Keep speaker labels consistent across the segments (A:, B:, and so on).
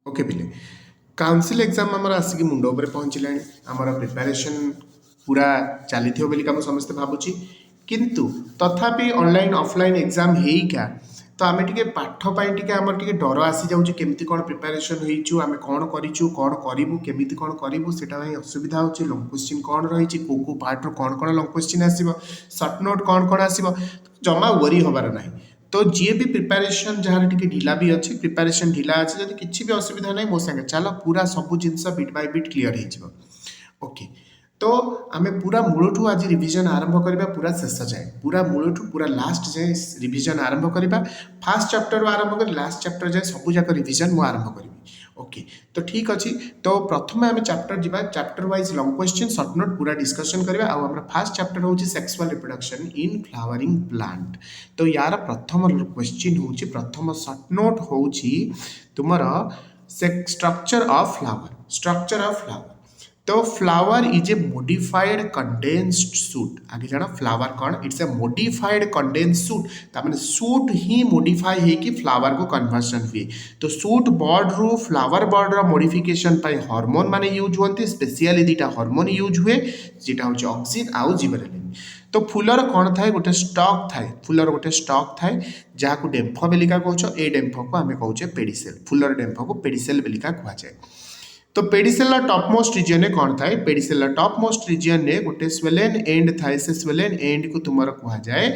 A: Okay पिले council exam आमर आसिक मुंड उपर पहुँचला आमर प्रिपारेसन पूरा चली बोली आम समस्ते भावुची किंतु तथापि ऑनलाइन ऑफलाइन एग्जाम होइका तो आम टे पाठ टे आमर टे डर आसी जाऊँ केमती कौन प्रिपारेसन होइचु आम कौन करूँ कौन करूँ केमी कौन करूँ से असुविधा हो लंग क्वेश्चन कौन रही को पार्ट कौन कौन लंग क्वेश्चन आसो सर्ट नोट कौन कौन आसो जमा वरी हबार ना तो जी भी प्रिपारेसन जहाँ टी ढिला भी अच्छी प्रिपारेसन ढिला अच्छे जब किसी भी असुविधा ना मो सांगे चल पूरा सब जिनस बिट बाय बिट क्लीयर हो ओके तो आम पूरा मूलठू आज रिविजन आरंभ करबा पूरा शेष जाए पूरा मूलठू पूरा लास्ट जाए रिविजन आरंभ करबा फास्ट चैप्टर आरंभ कर लास्ट चैप्टर जाए सब जाक रिविजन मु आरंभ करी ओके तो ठीक अच्छे तो प्रथम आम चैप्टर जा chapter wise long question short note पूरा डिस्कशन करबा आ हमर फास्ट चैप्टर होची sexual reproduction in flowering plant तो यार प्रथम क्वेश्चन होची प्रथम सर्ट नोट होची तुमर स्ट्रक्चर ऑफ फ्लावर तो flower is a modified condensed shoot आगे जाना फ्लावर कौन it's a modified condensed shoot तामाने सूट ही मोडिफाई है कि फ्लावर को कन्वर्सन हुए तो सूट बॉर्ड रु फ्लावर बॉर्ड रो मोडिफिकेशन पाई हार्मोन माने यूज होती स्पेशली दुटा हार्मोन यूज हुए जेटा होची ऑक्सिन आउ जिबरेलिन तो फूलर कौन थाए गोटे स्टॉक थाए फूलर गोटे स्टॉक थाए जहाँ को डेम्फ बेलिका कौच ए डेम्फ को आम कौचे पेडिसेल फूलर डेम्फ को पेडिसेल बेलिका कहुए तो पेडिसेल टॉप मोस्ट रीजन कौन थाए पेडिसेल टॉप मोस्ट रीजन ने गोटे स्वेलेन एंड थाए से स्वेलेन एंड को तुमर कह जाए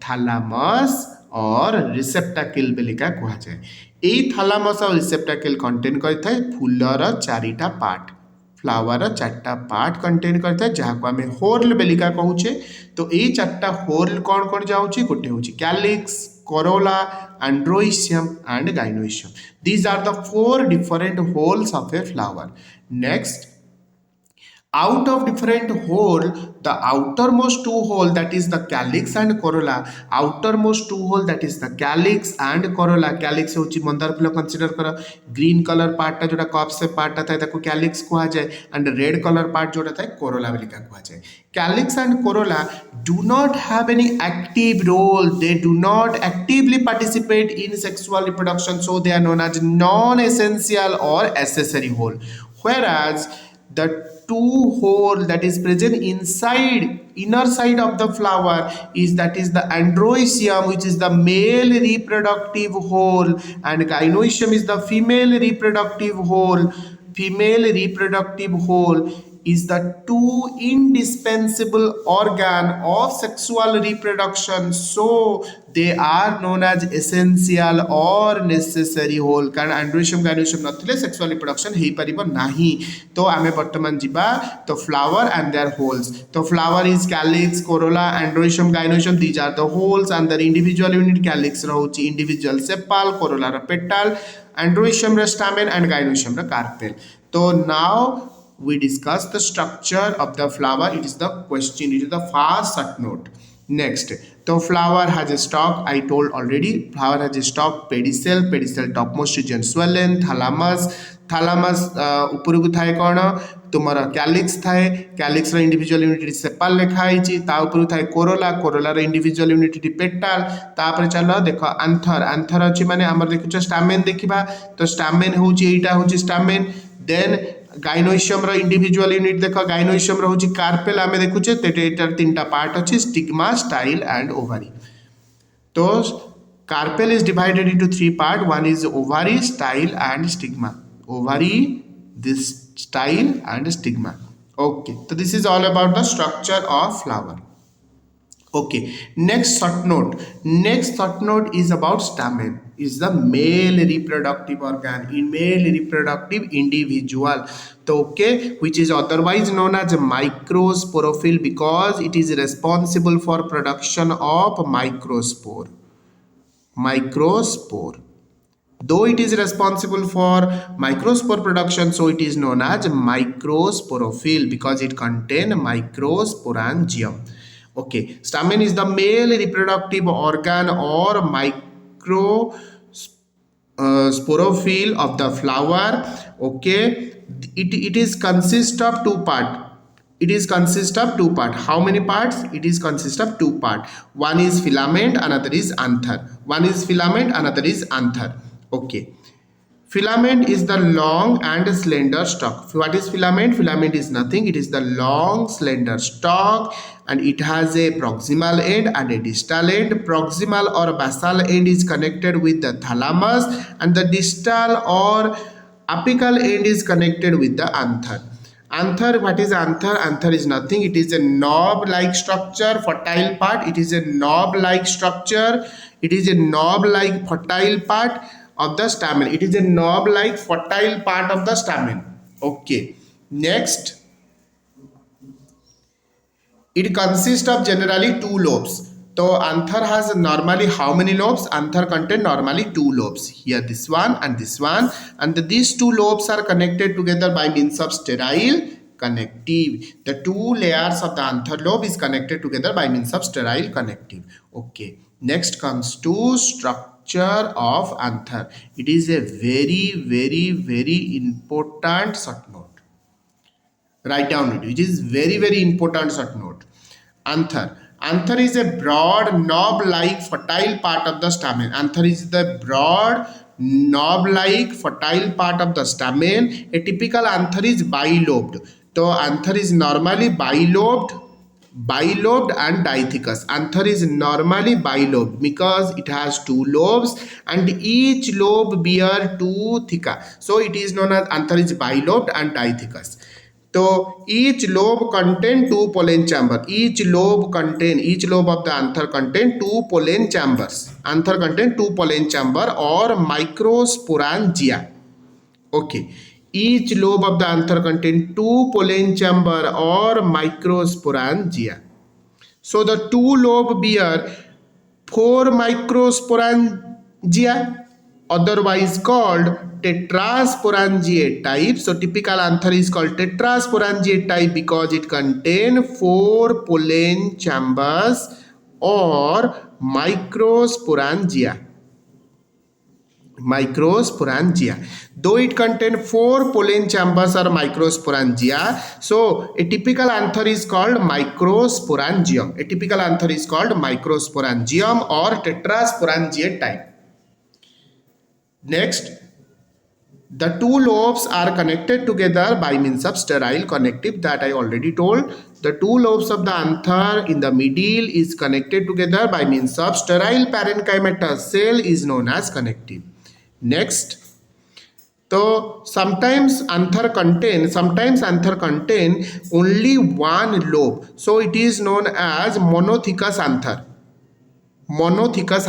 A: थैलामस और रिसेप्टाकिल बेलिका कह जाए यही थैलामस और रिसेप्टाकिल कंटेन करता है फूलर चारिटा पार्ट फ्लावर चार्टा पार्ट कंटेन करता है जहाँ को आम होर्ल बेलिका कहूचे तो यही चार्टा होर्ल कौन कौन जाऊँगी गोटे हूँ calyx corolla androecium and gynoecium these are the four different holes of a flower next out of different hole the outermost two hole that is the calyx and corolla outermost two hole that is the calyx and corolla calyx होची मंदार फूल consider कर green colour part टा जोटा cup से part टा ताको calyx कहा जाए and red colour part जोटा थाए corolla बेलिका कहा जाए calyx and corolla do not have any active role they do not actively participate in sexual reproduction so they are known as non essential or accessory hole whereas the two hole that is present inside inner side of the flower is that is the androecium which is the male reproductive hole and gynoecium is the female reproductive hole is the two indispensable organ of sexual reproduction so they are known as essential or necessary whole कारण androecium gynoecium नथिले sexual reproduction हेई परिबो नाही तो आमे वर्तमान जिबा तो flower and their holes तो flower is calyx corolla androecium gynoecium these are the holes and their individual unit calyx रहुची individual sepal corolla रा petal androecium रा stamen and gynoecium रा carpel तो now we discuss the structure of the flower it is the question it is the first short note next so flower has a stalk I told already flower has a stalk pedicel topmost region swollen thalamus ऊपर को थाए कौन तुमर calyx थाए calyx रो individual unit sepal लिखा है ता ऊपर थाए कोरोला रो इंडिविजुअल यूनिट पेटाल तापर चलो देखो आंथर अछि माने हमर देखुछ स्टामेन देखिबा तो स्टामेन होची एटा होची स्टामेन देन गाइनोइशियम रो इंडिविजुअल यूनिट देखो गाइनोइशियम रो होची कार्पेल आमे देखुचे एटार तीनटा पार्ट अछि स्टिग्मा स्टाइल एंड ओवरी तो carpel is divided into three part one is ovary style and stigma ovary this style and stigma okay so this is all about the structure of flower okay next short note is about stamen is the male reproductive organ in male reproductive individual so okay which is otherwise known as microsporophyll because it is responsible for production of microspore though it is responsible for microspore production so it is known as microsporophyll because it contain microsporangium okay stamen is the male reproductive organ or microsporophyll of the flower okay it is consist of two part how many parts it is consist of two part one is filament another is anther okay Filament is the long and slender stalk. What is filament? Filament is nothing. It is the long slender stalk and it has a proximal end and a distal end. Proximal or basal end is connected with the thalamus and the distal or apical end is connected with the anther. Anther, what is anther? Anther is nothing. It is a knob-like structure, fertile part. It is a knob-like structure. It is a knob-like fertile part of the stamen. It is a knob-like fertile part of the stamen. Okay. Next, it consists of generally two lobes. So anther has normally how many lobes? Anther contain normally two lobes. Here this one, and these two lobes are connected together by means of sterile connective. The two layers of the anther lobe is connected together by means of sterile connective. Okay. Next comes to structure of anther. It is a very important short note. Write down it, which is very important short note. Anther. Anther is a broad knob-like fertile part of the stamen. Anther is the broad knob-like fertile part of the stamen. A typical anther is bilobed. So anther is normally bilobed and dithecous. Anther is normally bilobed because it has two lobes and each lobe bear two theca. So it is known as anther is bilobed and dithecous. So each lobe contain two pollen chamber. Each lobe of the anther contain two pollen chambers. Anther contain two pollen chamber or microsporangia. Okay. Each lobe of the anther contain two pollen chamber or microsporangia. So the two lobe bear four microsporangia, otherwise called tetrasporangiate type. So typical anther is called tetrasporangiate type because it contains four pollen chambers or microsporangia. Though it contains four pollen chambers or microsporangia, so a typical anther is called microsporangium. A typical anther is called microsporangium or tetrasporangiate type. Next, the two lobes are connected together by means of sterile connective that I already told. The two lobes of the anther in the middle is connected together by means of sterile parenchymatous cell is known as connective. Next, so sometimes anther contain only one lobe. So it is known as monothecous anther. Monothecous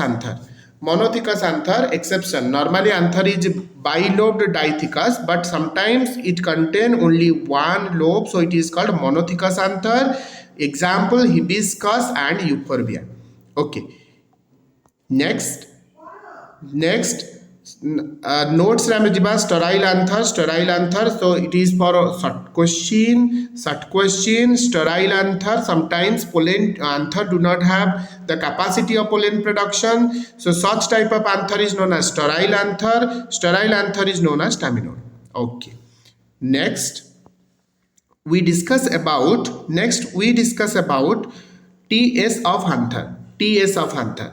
A: anther exception. Normally anther is bilobed dithecous, but sometimes it contain only one lobe, so it is called monothecous anther. Example, hibiscus and euphorbia. Okay. Next, notes ramijiba sterile anther. So it is for short question. Sterile anther. Sometimes pollen anther do not have the capacity of pollen production. So such type of anther is known as sterile anther. Sterile anther is known as staminode. Okay. Next we discuss about TS of anther. TS of anther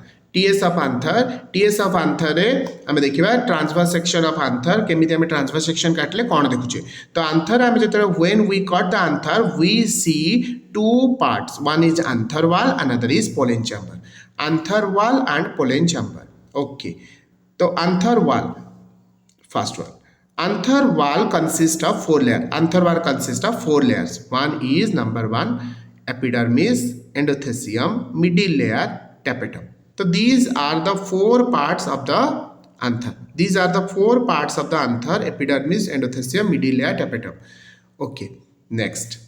A: रे आमे देखिबा transverse section of anther केमिति आमे transverse section काटले कोन देखुचे तो anther आमे जतरे when we cut the anther we see two parts one is anther wall another is pollen chamber anther wall and pollen chamber okay तो anther wall first one anther wall consists of four layers one is number 1 epidermis endothelium middle layer tapetum. So these are the four parts of the anther. Epidermis, endothelium, middle layer, tapetum. Okay, next.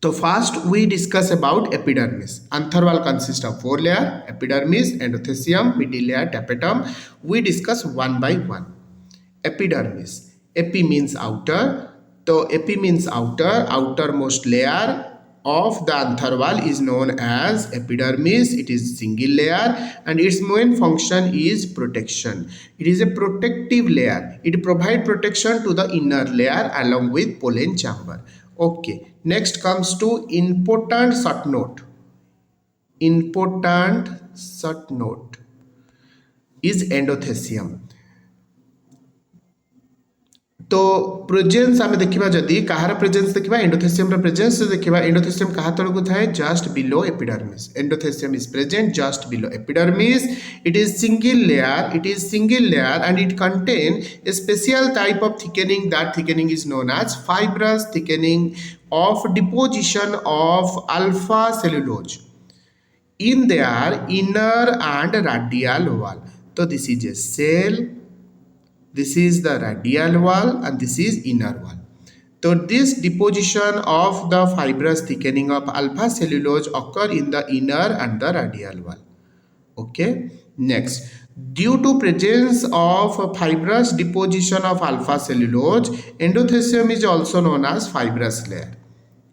A: So first we discuss about epidermis. Anther wall consists of four layers: epidermis, endothelium, middle layer, tapetum. We discuss one by one. Epidermis. Epi means outer. So epi means outermost layer of the anther wall is known as epidermis. It is single layer and its main function is protection. It is a protective layer. It provides protection to the inner layer along with pollen chamber. Okay, next comes to important short note is endothelium. तो presence आम देखा जदि कहार presence देखा endothecium presence देखा endothecium कहा तलक थाए just below epidermis endothecium is present just below epidermis it is single layer and it contain a special type of thickening that thickening is known as fibrous thickening of deposition of alpha cellulose in their inner and radial wall. So this is a cell, this is the radial wall and this is inner wall. So this deposition of the fibrous thickening of alpha cellulose occur in the inner and the radial wall. Okay, next, due to presence of fibrous deposition of alpha cellulose, endothelium is also known as fibrous layer.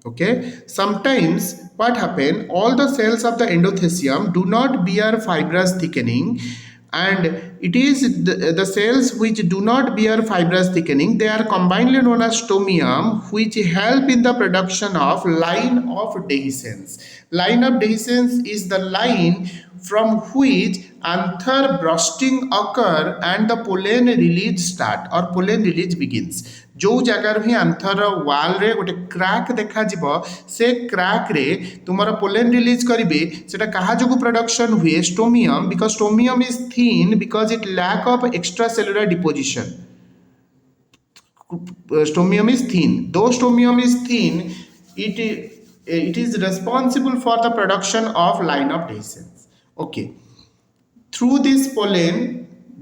A: Okay, sometimes what happen, all the cells of the endothelium do not bear fibrous thickening, and it is the cells which do not bear fibrous thickening, they are combinedly known as stomium, which help in the production of line of dehiscence. Line of dehiscence is the line from which anther bursting occur and the pollen release start or pollen release begins. जो जगार ही आंथर वाल रे गोटे crack देखा जिवो से crack रे तुमर पोलेन रिलीज करिवे सेटा कहा जोगु प्रोडक्शन हुए stomium because stomium is thin because it lack of extracellular deposition stomium is thin though stomium is thin it is responsible for the production of line of dehiscence. Okay, through this pollen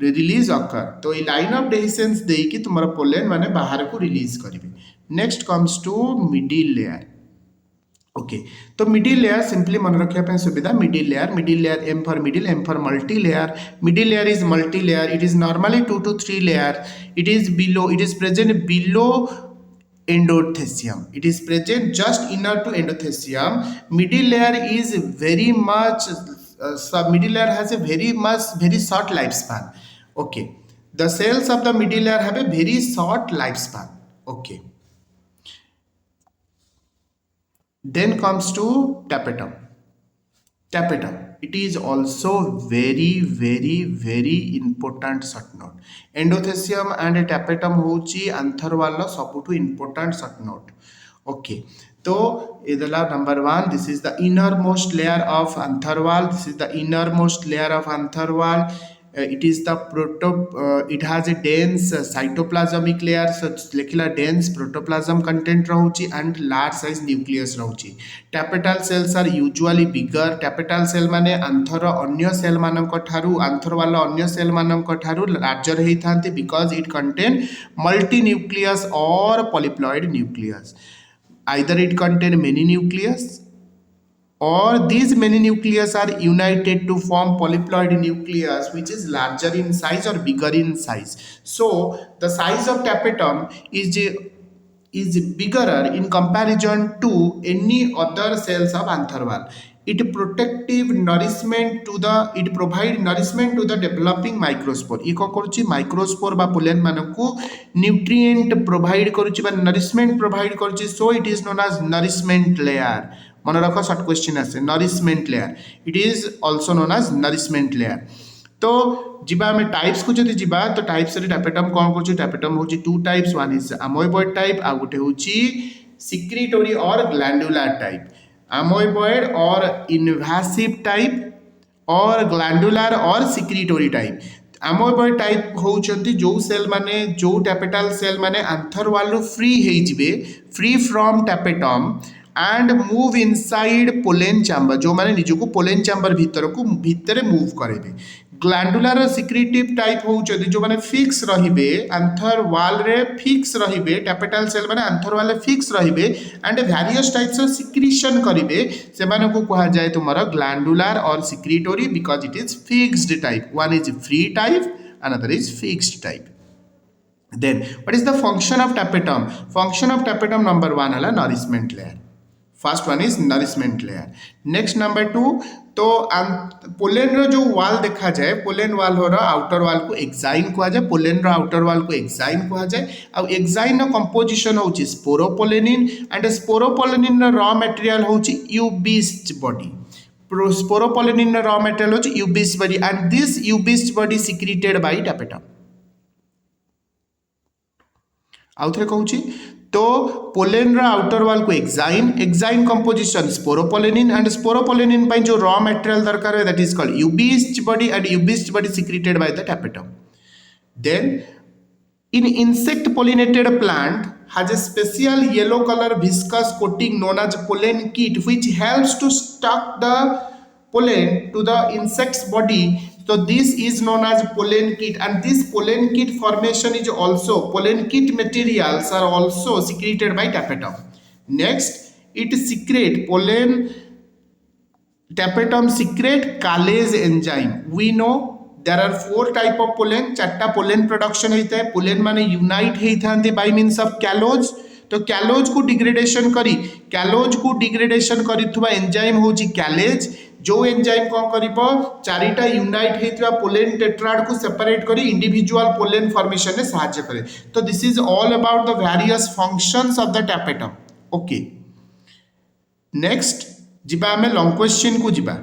A: release अकर तो ये line of dehiscence देकी तुम्हारा pollen माने बाहर को release करेंगे. Next comes to middle layer. Okay, तो middle layer simply मन रखा सुविधा middle layer M for middle M for multi layer. Middle layer is multi layer. It is normally 2 to 3 layer. It is present below endothelium. It is present just inner to endothelium. Middle layer is very much middle layer has a very short lifespan. Okay, the cells of the middle layer have a very short lifespan. Okay, then comes to tapetum. It is also very important short note. Endothelium and tapetum hochi anther wall सबुठु important short note. Okay, so idala number 1, this is the innermost layer of anther wall. This is the innermost layer of anther wall. It is the it has a dense cytoplasmic layer. So लिखला dense protoplasm content रहुची and large size nucleus रहुची. Tapetal cells are usually bigger. Tapetal cell माने आंथर अन्य cell मानक ठारू आंथर वाला अन्य cell मानक ठारू larger hay थांती because it contain multi nucleus or polyploid nucleus. Either it contain many nucleus or these many nucleus are united to form polyploid nucleus which is larger in size or bigger in size. So the size of tapetum is bigger in comparison to any other cells of anther wall. It provide nourishment to the developing microspore. ये कौन करुच्ची microspore बा pollen मानकु nutrient provide करुच्ची बा nourishment provide करुच्ची. So it is known as nourishment layer. मन रख short question आसे nourishment layer. It is also known as nourishment layer. तो जिबा हमें टाइप्स को जदि जिबा तो टाइप्स रे टैपेटम कोन करछु टैपेटम होची 2 टाइप्स. वन इज अमोइबॉइड टाइप आ गुटे होची सिक्रीटोरी और ग्लैंडुलर टाइप. अमोइबॉइड और इन्वेसिव टाइप और ग्लैंडुलर और सिक्रीटोरी टाइप. अमोइबॉइड टाइप होउचंती जो सेल माने जो टैपेटल सेल माने आंथर वाल फ्री हेई जिवे free from tapetum and move inside pollen chamber जो माने निजको pollen chamber भीतर मूव करेबे. ग्लैंडुलर सिक्रीटिव टाइप होउचदी जो माने फिक्स रहिबे आंथर वाल रे फिक्स रहिबे. टैपेटल सेल माने आंथर वाल फिक्स रहिबे and various types of secretion करिबे. से माने को कहा जाय तुमरा ग्लैंडुलर और secretory because it is fixed type. One is free type another is fixed type. Then what is the function of tapetum? Function of tapetum number 1 है nourishment layer. First one is nourishment layer. Next number 2, तो pollen रो जो वाल देखा जाए pollen वाल हो outer wall को exine कहा जाए. पोलेन रो आउटर वाल को एक्साइन कहा जाए. आ एक्साइन रो कंपोजिशन होची स्पोरोपोलेनिन एंड स्पोरोपोलेनिन रो रॉ मटेरियल होची यूबिस्ट बॉडी. स्पोरोपोलेनिन रो रॉ मटेरियल होची Ubisch body and this Ubisch body secreted by tapetum. आउ थे कहूँ तो पोलेन आउटर वाल को exine composition sporopollenin and sporopollenin जो रॉ मटेरियल दरकार है that is called Ubisch body and Ubisch body secreted by the tapetum. Then in insect pollinated plant has a special yellow color viscous coating known as pollen kit which helps to stuck the pollen to the insect's body. So this is known as pollen kit, and this pollen kit formation is also pollen kit materials are also secreted by tapetum. Next, it secrete pollen tapetum secrete Calais enzyme. We know there are 4 type of pollen, चार्टा pollen production होता है. pollen माने unite होता by means of callose. तो callose को degradation करी callose को degradation करिथुवा enzyme होची Calais. जो एंजाइम कौन करिबो चारिटा यूनाइट हेतिवा पोलेन टेट्राड को सेपरेट करी इंडिविजुअल पोलेन फॉर्मेशन में सहायता करे. तो this is all about the various functions of the tapetum. Okay, next जिबा हमें लॉन्ग क्वेश्चन को जिबा.